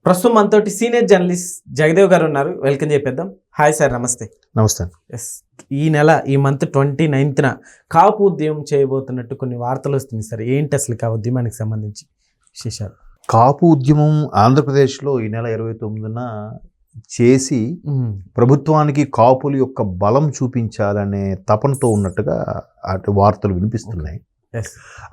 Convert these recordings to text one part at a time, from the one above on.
ప్రస్తుతం మనతోటి senior journalist Jagdev గారు ఉన్నారు. వెల్కమ్ చెప్పేద్దాం. హాయ్ సార్, నమస్తే. నమస్తే. ఎస్, ఈ మంత్ 29న కాపు ఉద్యమం చేయబోతున్నట్టు కొన్ని వార్తలు వస్తుంది సార్. ఏంటి అసలు ఆ ఉద్యమానికి సంబంధించి విశేషాలు? కాపు ఉద్యమం ఆంధ్రప్రదేశ్లో ఈ నెల 29న చేసి ప్రభుత్వానికి కాపుల యొక్క బలం చూపించాలనే తపనతో ఉన్నట్టుగా అటు వార్తలు వినిపిస్తున్నాయి.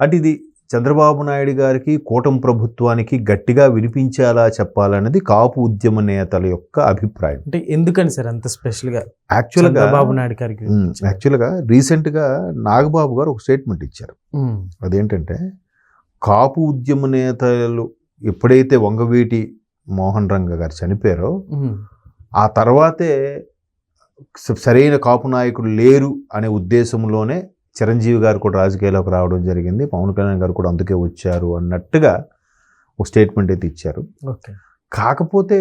అంటే ఇది చంద్రబాబు నాయుడు గారికి, కూటమి ప్రభుత్వానికి గట్టిగా వినిపించేలా చెప్పాలనేది కాపు ఉద్యమ నేతల యొక్క అభిప్రాయం. అంటే ఎందుకని సార్ అంత స్పెషల్గా యాక్చువల్గా చంద్రబాబు నాయుడు గారికి? యాక్చువల్గా రీసెంట్గా నాగబాబు గారు ఒక స్టేట్మెంట్ ఇచ్చారు. అదేంటంటే, కాపు ఉద్యమ నేతలు ఎప్పుడైతే వంగవీటి మోహన్ రంగ గారు చనిపోయారో ఆ తర్వాతే సరైన కాపు నాయకుడు లేరు అనే ఉద్దేశంలోనే చిరంజీవి గారు కూడా రాజకీయాల్లోకి రావడం జరిగింది. పవన్ కళ్యాణ్ గారు కూడా అందుకే వచ్చారు అన్నట్టుగా ఒక స్టేట్మెంట్ అయితే ఇచ్చారు. కాకపోతే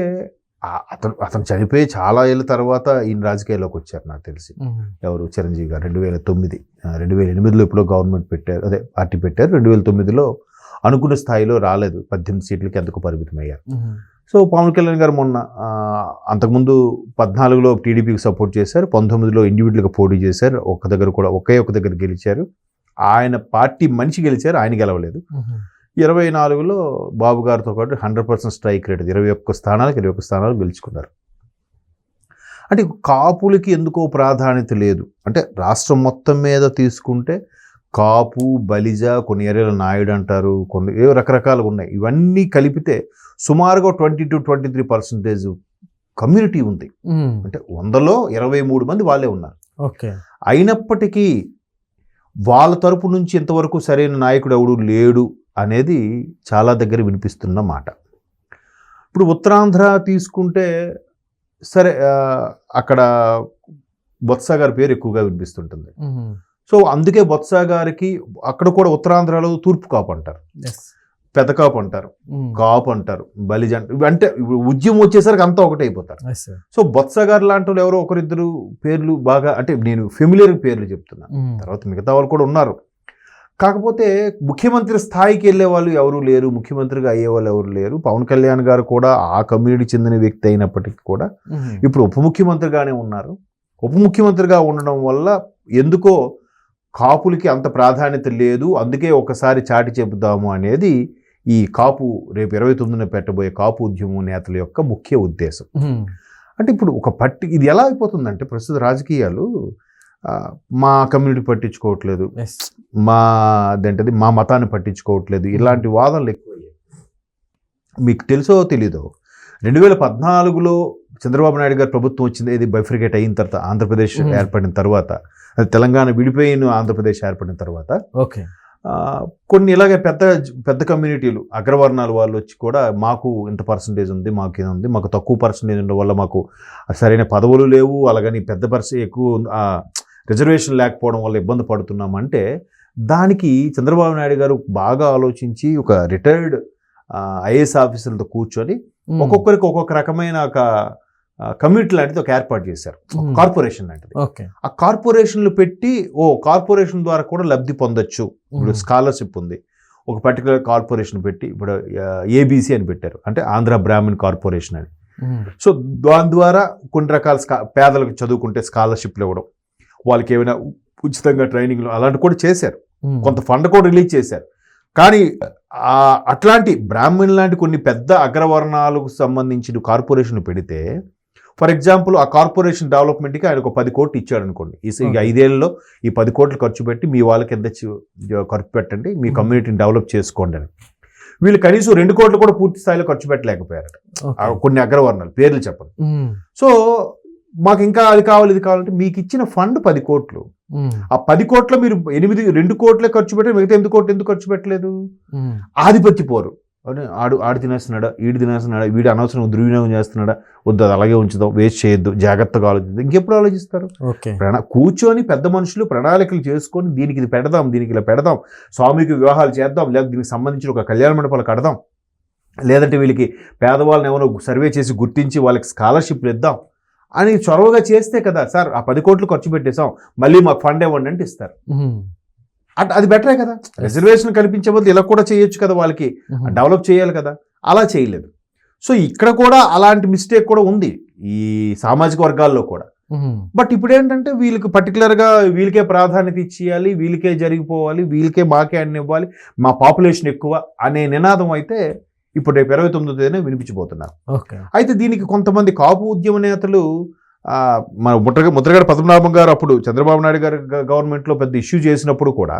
అతను చనిపోయి చాలా ఏళ్ళ తర్వాత ఈయన రాజకీయాల్లోకి వచ్చారు నాకు తెలిసి. ఎవరు? చిరంజీవి గారు 2008లో ఎప్పుడో గవర్నమెంట్ పెట్టారు, అదే పార్టీ పెట్టారు. 2009లో అనుకున్న స్థాయిలో రాలేదు, 18 సీట్లకి ఎందుకు పరిమితం అయ్యారు. సో పవన్ కళ్యాణ్ గారు మొన్న అంతకుముందు 14లో టీడీపీకి సపోర్ట్ చేశారు, 19లో ఇండివిజువల్గా పోటీ చేశారు. ఒక్క దగ్గర గెలిచారు. ఆయన పార్టీ మనిషి గెలిచారు, ఆయన గెలవలేదు. 24లో బాబు గారితో పాటు 100% స్ట్రైక్ రేట్ 21 స్థానాలు గెలుచుకున్నారు. అంటే కాపులకి ఎందుకో ప్రాధాన్యత లేదు. అంటే రాష్ట్రం మొత్తం మీద తీసుకుంటే కాపు, బలిజ, కొన్ని ఏరియాలో నాయుడు అంటారు, కొన్ని ఏవో రకరకాలుగా ఉన్నాయి. ఇవన్నీ కలిపితే సుమారుగా 20-23% కమ్యూనిటీ ఉంది. అంటే 100లో 23 మంది వాళ్ళే ఉన్నారు. అయినప్పటికీ వాళ్ళ తరపు నుంచి ఇంతవరకు సరైన నాయకుడు ఎవడు లేడు అనేది చాలా దగ్గర వినిపిస్తున్న మాట. ఇప్పుడు ఉత్తరాంధ్ర తీసుకుంటే సరే, అక్కడ బొత్స గారి పేరు ఎక్కువగా వినిపిస్తుంటుంది. సో అందుకే బొత్స గారికి అక్కడ కూడా ఉత్తరాంధ్రలో తూర్పు కాపు అంటారు, పెద్ద కాపు అంటారు, కాపు అంటారు, బలిజ అంటే ఉద్యమం వచ్చేసరికి అంతా ఒకటే అయిపోతారు. సో బొత్స గారు లాంటి వాళ్ళు ఎవరో ఒకరిద్దరు పేర్లు బాగా, అంటే నేను ఫెమిలియర్ పేర్లు చెప్తున్నా, తర్వాత మిగతా వాళ్ళు కూడా ఉన్నారు. కాకపోతే ముఖ్యమంత్రి స్థాయికి వెళ్ళే వాళ్ళు ఎవరు లేరు, ముఖ్యమంత్రిగా అయ్యే వాళ్ళు ఎవరు లేరు. పవన్ కళ్యాణ్ గారు కూడా ఆ కమ్యూనిటీ చెందిన వ్యక్తి అయినప్పటికీ కూడా ఇప్పుడు ఉప ముఖ్యమంత్రిగానే ఉన్నారు. ఉప ముఖ్యమంత్రిగా ఉండడం వల్ల ఎందుకో కాపులకి అంత ప్రాధాన్యత లేదు. అందుకే ఒకసారి చాటి చెబుదాము అనేది ఈ కాపు రేపు 29న పెట్టబోయే కాపు ఉద్యమం నేతల యొక్క ముఖ్య ఉద్దేశం. అంటే ఇప్పుడు ఇది ఎలా అయిపోతుందంటే, ప్రస్తుత రాజకీయాలు మా కమ్యూనిటీ పట్టించుకోవట్లేదు, మా మతాన్ని పట్టించుకోవట్లేదు, ఇలాంటి వాదనలు ఎక్కువయ్యాయి. మీకు తెలుసో తెలీదో, 2014లో చంద్రబాబు నాయుడు గారు ప్రభుత్వం వచ్చింది, ఇది బైఫ్రికేట్ అయిన తర్వాత, ఆంధ్రప్రదేశ్ ఏర్పడిన తర్వాత, అది తెలంగాణ విడిపోయిన ఆంధ్రప్రదేశ్ ఏర్పడిన తర్వాత కొన్ని ఇలాగే పెద్ద కమ్యూనిటీలు, అగ్రవర్ణాల వాళ్ళు వచ్చి కూడా మాకు ఇంత పర్సంటేజ్ ఉంది, మాకేముంది, మాకు తక్కువ పర్సంటేజ్ ఉండడం వల్ల మాకు సరైన పదవులు లేవు, అలాగని ఎక్కువ రిజర్వేషన్ లేకపోవడం వల్ల ఇబ్బంది పడుతున్నామంటే, దానికి చంద్రబాబు నాయుడు గారు బాగా ఆలోచించి ఒక రిటైర్డ్ ఐఏఎస్ ఆఫీసర్లతో కూర్చొని ఒక్కొక్కరికి ఒక్కొక్క రకమైన ఒక కమ్యూనిటీ లాంటిది ఒక ఏర్పాటు చేశారు, కార్పొరేషన్ లాంటిది. ఆ కార్పొరేషన్లు పెట్టి కార్పొరేషన్ ద్వారా కూడా లబ్ధి పొందొచ్చు. ఇప్పుడు స్కాలర్షిప్ ఉంది, ఒక పర్టికులర్ కార్పొరేషన్ పెట్టి ఇప్పుడు ఏబీసీ అని పెట్టారు, అంటే ఆంధ్ర బ్రాహ్మణ్ కార్పొరేషన్ అని. సో దాని ద్వారా కొన్ని రకాల పేదలకు చదువుకుంటే స్కాలర్షిప్లు ఇవ్వడం, వాళ్ళకి ఏమైనా ఉచితంగా ట్రైనింగ్లు అలాంటి కూడా చేశారు, కొంత ఫండ్ కూడా రిలీజ్ చేశారు. కానీ అట్లాంటి బ్రాహ్మణ్ లాంటి కొన్ని పెద్ద అగ్రవర్ణాలకు సంబంధించిన కార్పొరేషన్ పెడితే, ఫర్ ఎగ్జాంపుల్ ఆ కార్పొరేషన్ డెవలప్మెంట్కి ఆయన ఒక 10 కోట్లు ఇచ్చాడు అనుకోండి, ఈ 5 ఏళ్ళలో ఈ 10 కోట్లు ఖర్చు పెట్టి మీ వాళ్ళకి ఎంత ఖర్చు పెట్టండి, మీ కమ్యూనిటీని డెవలప్ చేసుకోండి అని. వీళ్ళు కనీసం 2 కోట్లు కూడా పూర్తి స్థాయిలో ఖర్చు పెట్టలేకపోయారు కొన్ని అగ్రవర్ణాలు, పేర్లు చెప్పండి. సో మాకు ఇంకా అది కావాలి ఇది కావాలంటే, మీకు ఇచ్చిన ఫండ్ 10 కోట్లు, ఆ 10 కోట్ల మీరు 2 కోట్లే ఖర్చు పెట్టి మిగతా 8 కోట్లు ఎందుకు ఖర్చు పెట్టలేదు? ఆధిపత్య పోరు, ఆడు తినేస్తున్నాడా, ఈడు తినేస్తున్నాడా, వీడు అనవసరం దుర్వినియోగం చేస్తున్నాడా, వద్దు అది అలాగే ఉంచుదాం, వేస్ట్ చేయొద్దు, జాగ్రత్తగా ఆలోచిద్దాం. ఇంకెప్పుడు ఆలోచిస్తారు? కూర్చొని పెద్ద మనుషులు ప్రణాళికలు చేసుకొని, దీనికి ఇది పెడదాం, దీనికి ఇలా పెడదాం, స్వామికి వివాహాలు చేద్దాం, లేదా దీనికి సంబంధించిన ఒక కళ్యాణ మండపాలు కడదాం, లేదంటే వీళ్ళకి పేదవాళ్ళని ఏమైనా సర్వే చేసి గుర్తించి వాళ్ళకి స్కాలర్షిప్లు ఇద్దాం అని చొరవగా చేస్తే కదా, సార్ ఆ 10 కోట్లు ఖర్చు పెట్టేసాం, మళ్ళీ మాకు ఫండ్ ఇవ్వండి అంటే ఇస్తారు. అది బెటరే కదా. రిజర్వేషన్ కల్పించే బదులు ఇలా కూడా చేయొచ్చు కదా, వాళ్ళకి డెవలప్ చేయాలి కదా, అలా చేయలేదు. సో ఇక్కడ కూడా అలాంటి మిస్టేక్ కూడా ఉంది ఈ సామాజిక వర్గాల్లో కూడా. బట్ ఇప్పుడు ఏంటంటే వీళ్ళకి పర్టికులర్గా వీళ్ళకే ప్రాధాన్యత ఇచ్చేయాలి, వీళ్ళకే జరిగిపోవాలి, వీళ్ళకే మాకే అన్ని ఇవ్వాలి, మా పాపులేషన్ ఎక్కువ అనే నినాదం అయితే ఇప్పుడు రేపు 29వ తేదీన వినిపించబోతున్నారు. అయితే దీనికి కొంతమంది కాపు ఉద్యమ నేతలు మన ముద్రగడ పద్మనాభం గారు అప్పుడు చంద్రబాబు నాయుడు గారి గవర్నమెంట్లో పెద్ద ఇష్యూ చేసినప్పుడు కూడా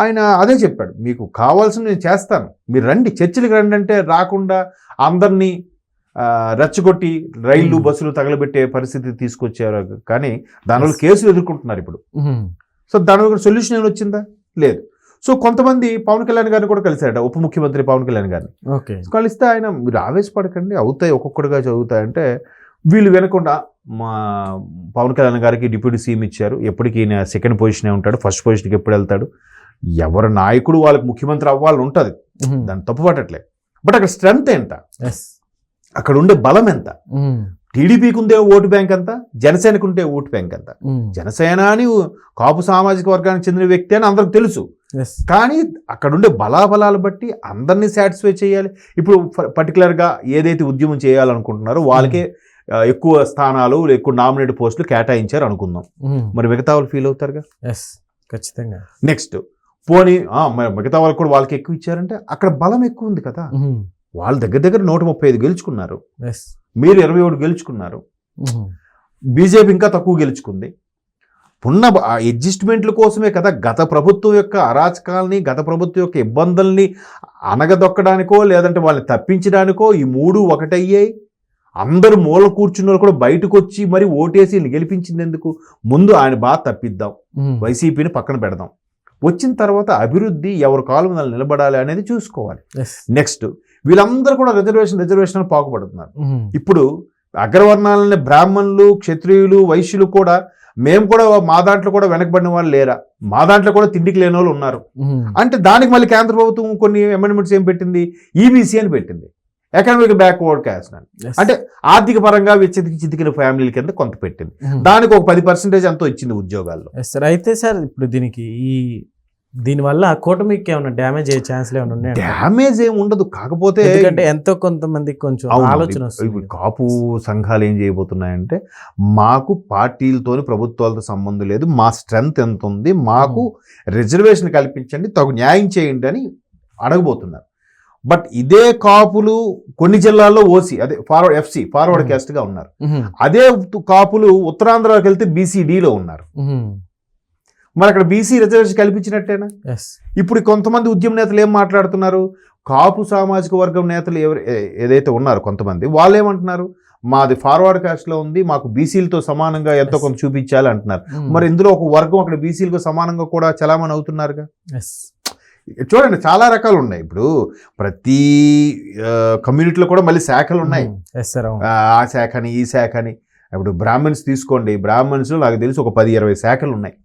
ఆయన అదే చెప్పాడు, మీకు కావాల్సిన నేను చేస్తాను, మీరు రండి చర్చలకు రండి అంటే రాకుండా అందరినీ రెచ్చగొట్టి రైళ్లు బస్సులు తగలబెట్టే పరిస్థితి తీసుకొచ్చారు. కానీ దానివల్ల కేసులు ఎదుర్కొంటున్నారు ఇప్పుడు. సో దానివల్ల సొల్యూషన్ ఏమైనా వచ్చిందా? లేదు. సో కొంతమంది పవన్ కళ్యాణ్ గారిని కూడా కలిశారట, ఉప ముఖ్యమంత్రి పవన్ కళ్యాణ్ గారిని కలిస్తే ఆయన మీరు ఆవేశపడకండి, అవుతాయి ఒక్కొక్కటిగా చదువుతాయంటే వీళ్ళు వినకుండా మా పవన్ కళ్యాణ్ గారికి డిప్యూటీ సీఎం ఇచ్చారు, ఎప్పటికీ ఈయన సెకండ్ పొజిషనే ఉంటాడు, ఫస్ట్ పొజిషన్కి ఎప్పుడు వెళ్తాడు, ఎవరి నాయకుడు వాళ్ళకి ముఖ్యమంత్రి అవ్వాలని ఉంటుంది, దాన్ని తప్పు పట్టట్లే. బట్ అక్కడ స్ట్రెంత్ ఎంత, అక్కడ ఉండే బలం ఎంత, టీడీపీకి ఉండే ఓటు బ్యాంక్ ఎంత, జనసేనకు ఉండే ఓటు బ్యాంక్ ఎంత. జనసేన అని కాపు సామాజిక వర్గానికి చెందిన వ్యక్తి అని అందరికి తెలుసు, కానీ అక్కడ ఉండే బలాబలాలు బట్టి అందరినీ సాటిస్ఫై చేయాలి. ఇప్పుడు పర్టికులర్గా ఏదైతే ఉద్యమం చేయాలనుకుంటున్నారో వాళ్ళకే ఎక్కువ స్థానాలు, ఎక్కువ నామినేటెడ్ పోస్టులు కేటాయించారు అనుకుందాం, మరి మిగతా వాళ్ళు ఫీల్ అవుతారుగా. ఖచ్చితంగా. నెక్స్ట్ పోనీ మిగతా వాళ్ళకి కూడా వాళ్ళకి ఎక్కువ ఇచ్చారంటే అక్కడ బలం ఎక్కువ ఉంది కదా. వాళ్ళ దగ్గర 135 గెలుచుకున్నారు, మీరు 27 గెలుచుకున్నారు, బీజేపీ ఇంకా తక్కువ గెలుచుకుంది. ఉన్న అడ్జస్ట్మెంట్ల కోసమే కదా గత ప్రభుత్వం యొక్క అరాచకాలని, గత ప్రభుత్వం యొక్క ఇబ్బందుల్ని అనగదొక్కడానికో లేదంటే వాళ్ళని తప్పించడానికో ఈ మూడు ఒకటయ్యాయి. అందరూ మూల కూర్చున్న కూడా బయటకు వచ్చి మరి ఓటేసి గెలిపించింది ఎందుకు? ముందు ఆయన బాగా తప్పిద్దాం, వైసీపీని పక్కన పెడదాం, వచ్చిన తర్వాత అభివృద్ధి ఎవరి కాలు మీద నిలబడాలి అనేది చూసుకోవాలి. నెక్స్ట్ వీళ్ళందరూ కూడా రిజర్వేషన్ పాకుపడుతున్నారు. ఇప్పుడు అగ్రవర్ణాలని బ్రాహ్మణులు, క్షత్రియులు, వైశ్యులు కూడా మేము కూడా మా దాంట్లో కూడా వెనకబడిన వాళ్ళు లేరా, మా దాంట్లో కూడా తిండికి లేని వాళ్ళు ఉన్నారు అంటే దానికి మళ్ళీ కేంద్ర ప్రభుత్వం కొన్ని అమెండ్మెంట్స్ ఏం పెట్టింది, ఈబీసీ అని పెట్టింది, ఎకనామిక్ బ్యాక్వర్డ్ క్యాస్ట్ అని. అంటే ఆర్థిక పరంగా చితికిన ఫ్యామిలీల కింద కొంత పెట్టింది, దానికి ఒక 10% ఎంతో ఇచ్చింది ఉద్యోగాల్లో. అయితే సార్ ఇప్పుడు దీనివల్ల కూటమికి ఏమైనా డ్యామేజ్ అయ్యే ఛాన్స్లు ఏమైనా ఉన్నాయి? డ్యామేజ్ ఏమి ఉండదు, కాకపోతే ఎంతో కొంతమందికి కొంచెం ఆలోచన వస్తుంది. కాపు సంఘాలు ఏం చేయబోతున్నాయంటే మాకు పార్టీలతోని ప్రభుత్వాలతో సంబంధం లేదు, మా స్ట్రెంగ్త్ ఎంత ఉంది, మాకు రిజర్వేషన్ కల్పించండి, తగు న్యాయం చేయండి అని అడగబోతున్నారు. బట్ ఇదే కాపులు కొన్ని జిల్లాల్లో ఓసీ అదే ఫార్వర్డ్ క్యాస్ట్ గా ఉన్నారు, అదే కాపులు ఉత్తరాంధ్రకి వెళ్తే బీసీడీలో ఉన్నారు. మరి అక్కడ బీసీ రిజర్వేషన్ కల్పించినట్టేనా? ఇప్పుడు కొంతమంది ఉద్యమ నేతలు ఏం మాట్లాడుతున్నారు, కాపు సామాజిక వర్గం నేతలు ఏదైతే ఉన్నారు కొంతమంది వాళ్ళు ఏమంటున్నారు, మాది ఫార్వర్డ్ క్యాస్ట్లో ఉంది, మాకు బీసీలతో సమానంగా ఎంతో కొంత చూపించాలి అంటున్నారు. మరి ఇందులో ఒక వర్గం అక్కడ బీసీలకు సమానంగా కూడా చలామణి అవుతున్నారుగా. చూడండి చాలా రకాలు ఉన్నాయి, ఇప్పుడు ప్రతి కమ్యూనిటీలో కూడా మళ్ళీ శాఖలు ఉన్నాయి, ఆ శాఖని ఈ శాఖని. ఇప్పుడు బ్రాహ్మణ్స్ తీసుకోండి, బ్రాహ్మణ్స్లో నాకు తెలిసి ఒక 10-20 శాఖలు ఉన్నాయి,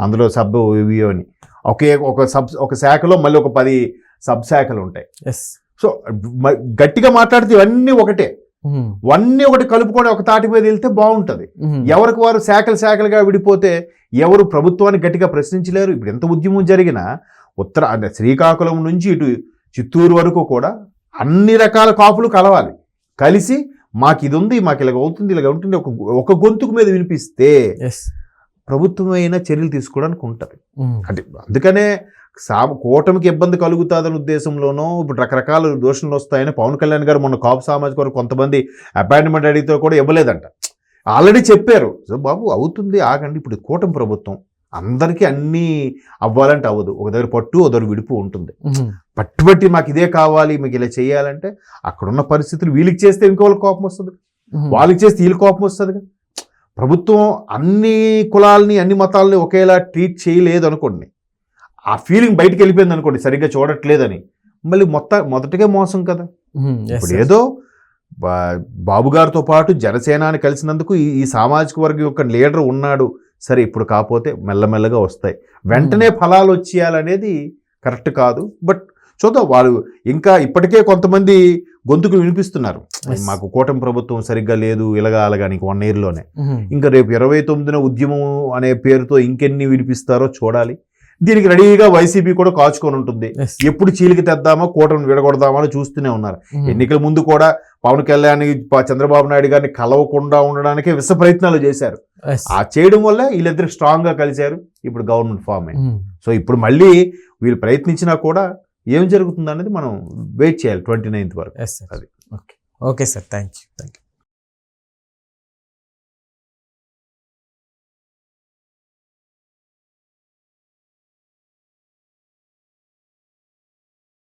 అందులో సబ్ ఇవి అని ఒక శాఖలో మళ్ళీ ఒక 10 సబ్ శాఖలు ఉంటాయి. సో గట్టిగా మాట్లాడితే ఇవన్నీ ఒకటే, ఇవన్నీ ఒకటి కలుపుకొని ఒక తాటి మీద వెళ్తే బాగుంటుంది. ఎవరికి వారు శాఖలుగా విడిపోతే ఎవరు ప్రభుత్వాన్ని గట్టిగా ప్రశ్నించలేరు. ఇప్పుడు ఎంత ఉద్యమం జరిగినా శ్రీకాకుళం నుంచి ఇటు చిత్తూరు వరకు కూడా అన్ని రకాల కాపులు కలవాలి, కలిసి మాకు ఇది ఉంది, మాకు ఇలాగ అవుతుంది, ఇలాగ ఉంటుంది, ఒక గొంతుకు మీద వినిపిస్తే ప్రభుత్వమైన చర్యలు తీసుకోవడానికి ఉంటుంది. అంటే అందుకనే కూటమికి ఇబ్బంది కలుగుతుందని ఉద్దేశంలోనో ఇప్పుడు రకరకాల దోషణలు వస్తాయని పవన్ కళ్యాణ్ గారు మొన్న కాపు సామాజిక వర్గం కొంతమంది అపాయింట్మెంట్ అడిగితే కూడా ఇవ్వలేదంట, ఆల్రెడీ చెప్పారు. సో బాబు అవుతుంది ఆగండి, ఇప్పుడు కూటమి ప్రభుత్వం అందరికీ అన్నీ అవ్వాలంటే అవ్వదు, ఒక దగ్గర పట్టు ఒక దగ్గర విడుపు ఉంటుంది. పట్టుబట్టి మాకు ఇదే కావాలి, మీకు ఇలా చేయాలంటే అక్కడున్న పరిస్థితులు వీళ్ళకి చేస్తే ఇంకోళ్ళకి కోపం వస్తుంది, వాళ్ళకి చేస్తే వీళ్ళకి కోపం వస్తుంది. ప్రభుత్వం అన్ని కులాలని అన్ని మతాలని ఒకేలా ట్రీట్ చేయలేదు అనుకోండి, ఆ ఫీలింగ్ బయటకు వెళ్ళిపోయింది అనుకోండి, సరిగ్గా చూడట్లేదని, మళ్ళీ మొదటిగా మోసం కదా. ఇప్పుడు ఏదో బాబు గారితో పాటు జనసేనాని కలిసినందుకు ఈ సామాజిక వర్గం యొక్క లీడర్ ఉన్నాడు, సరే ఇప్పుడు కాకపోతే మెల్లమెల్లగా వస్తాయి, వెంటనే ఫలాలు వచ్చేయాలనేది కరెక్ట్ కాదు. బట్ చూద్దాం, వాళ్ళు ఇంకా ఇప్పటికే కొంతమంది గొంతుకు వినిపిస్తున్నారు, మాకు కూటమి ప్రభుత్వం సరిగ్గా లేదు ఇలాగా అలాగా, నీకు 1 yearలోనే. ఇంకా రేపు 29న ఉద్యమం అనే పేరుతో ఇంకెన్ని వినిపిస్తారో చూడాలి. దీనికి రెడీగా వైసీపీ కూడా కాచుకొని ఉంటుంది, ఎప్పుడు చీలికి తెద్దామో కూటమిని విడగొడదామో చూస్తూనే ఉన్నారు. ఎన్నికల ముందు కూడా పవన్ కళ్యాణ్ చంద్రబాబు నాయుడు గారిని కలవకుండా ఉండడానికి విశ్వ ప్రయత్నాలు చేశారు. Yes. ఆ చేయడం వల్ల వీళ్ళిద్దరు స్ట్రాంగ్ గా కలిశారు. ఇప్పుడు గవర్నమెంట్ ఫామ్ అయింది. Mm. సో ఇప్పుడు మళ్ళీ వీళ్ళు ప్రయత్నించినా కూడా ఏం జరుగుతుంది అనేది మనం వెయిట్ చేయాలి 29th వరకు. Yes, sir. అది. Okay sir, thank you.